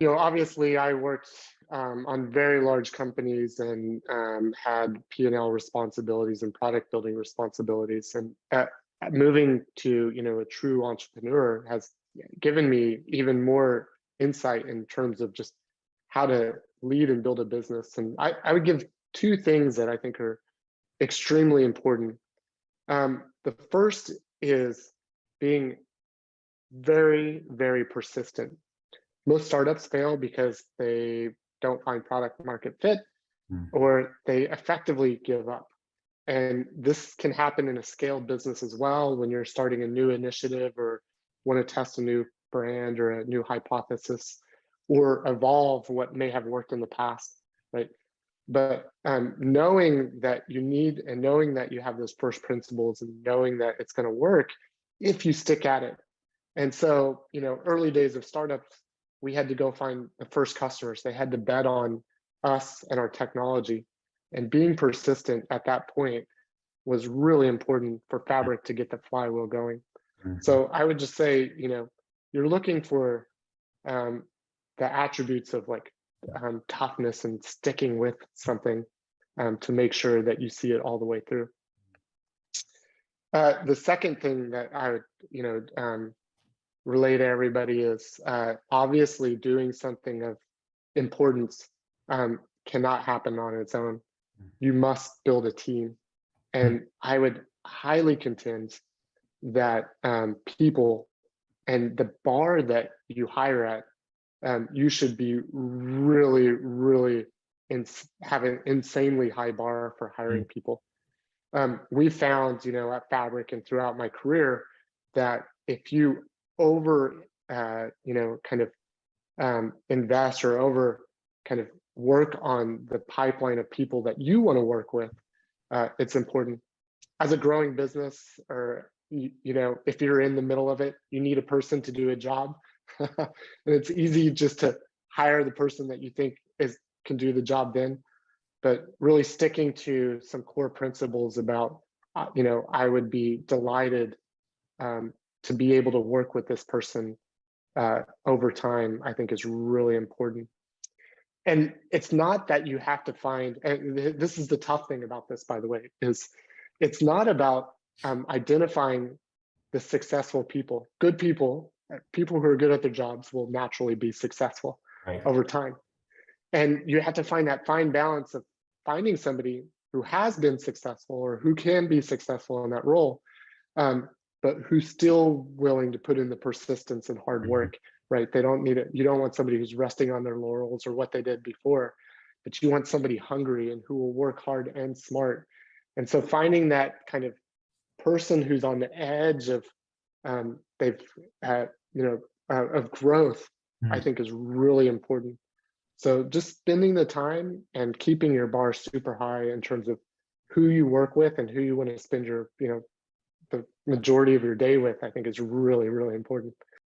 Obviously I worked on very large companies and had P&L responsibilities and product building responsibilities. And moving to, a true entrepreneur has given me even more insight in terms of just how to lead and build a business. And I would give two things that I think are extremely important. The first is being very, very persistent. Most startups fail because they don't find product market fit, or they effectively give up. And this can happen in a scaled business as well when you're starting a new initiative or want to test a new brand or a new hypothesis or evolve what may have worked in the past, right? But knowing that you need and knowing that you have those first principles and knowing that it's going to work if you stick at it. And so, early days of startups, we had to go find the first customers. They had to bet on us and our technology. And being persistent at that point was really important for Fabric to get the flywheel going. So I would just say, you're looking for the attributes of like toughness and sticking with something to make sure that you see it all the way through. The second thing that I would, relay to everybody is obviously doing something of importance cannot happen on its own. You must build a team. And I would highly contend that people and the bar that you hire at, you should be really, really have an insanely high bar for hiring people. We found, at Fabric and throughout my career that if you over, invest or over work on the pipeline of people that you want to work with, it's important. As a growing business, or if you're in the middle of it, you need a person to do a job. And it's easy just to hire the person that you think can do the job then. But really sticking to some core principles about, I would be delighted to be able to work with this person over time, I think is really important. And it's not that you have to find, and this is the tough thing about this, by the way, is it's not about identifying the successful people. Good people, people who are good at their jobs will naturally be successful over time. And you have to find that fine balance of finding somebody who has been successful or who can be successful in that role, but who's still willing to put in the persistence and hard work, right? They don't need it. You don't want somebody who's resting on their laurels or what they did before, but you want somebody hungry and who will work hard and smart. And so finding that kind of person who's on the edge of of growth, I think is really important. So just spending the time and keeping your bar super high in terms of who you work with and who you want to spend your, the majority of your day with, I think is really, really important.